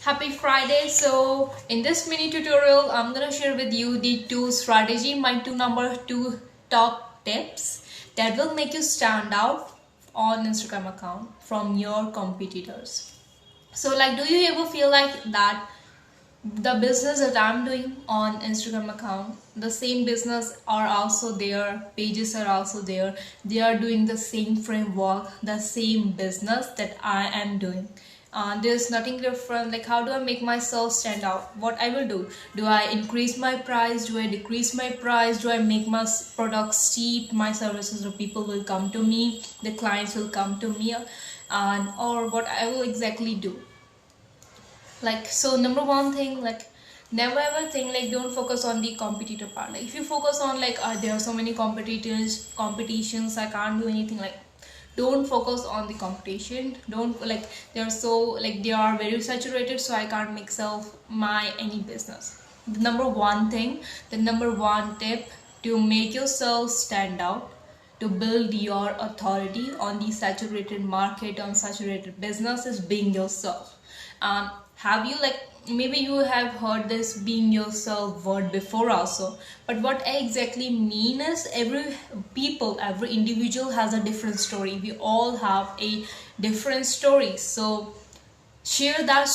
Happy Friday. So in this mini tutorial I'm gonna share with you the number two top tips that will make you stand out on Instagram account from your competitors. So like, do you ever feel like that the business that I'm doing on Instagram account, the same business are also there, pages are also there, they are doing the same framework, the same business that I am doing. There's nothing different. Like, how do I make myself stand out? What I will do I increase my price, do I decrease my price, do I make my products cheap, my services, or people will come to me, the clients will come to me, and or what I will exactly do. Like, so number one thing, like, never ever think like, don't focus on the competitor part. Like, if you focus on like, there are so many competitions, I can't do anything, like, don't focus on the competition. Don't, like, they're so, like, they are very saturated, so I can't make self my any business. The number one thing, the number one tip to make yourself stand out, to build your authority on the saturated market, on saturated business, is being yourself. Have you, like, maybe you have heard this being yourself word before also, but what I exactly mean is, every individual has a different story. We all have a different story, so share that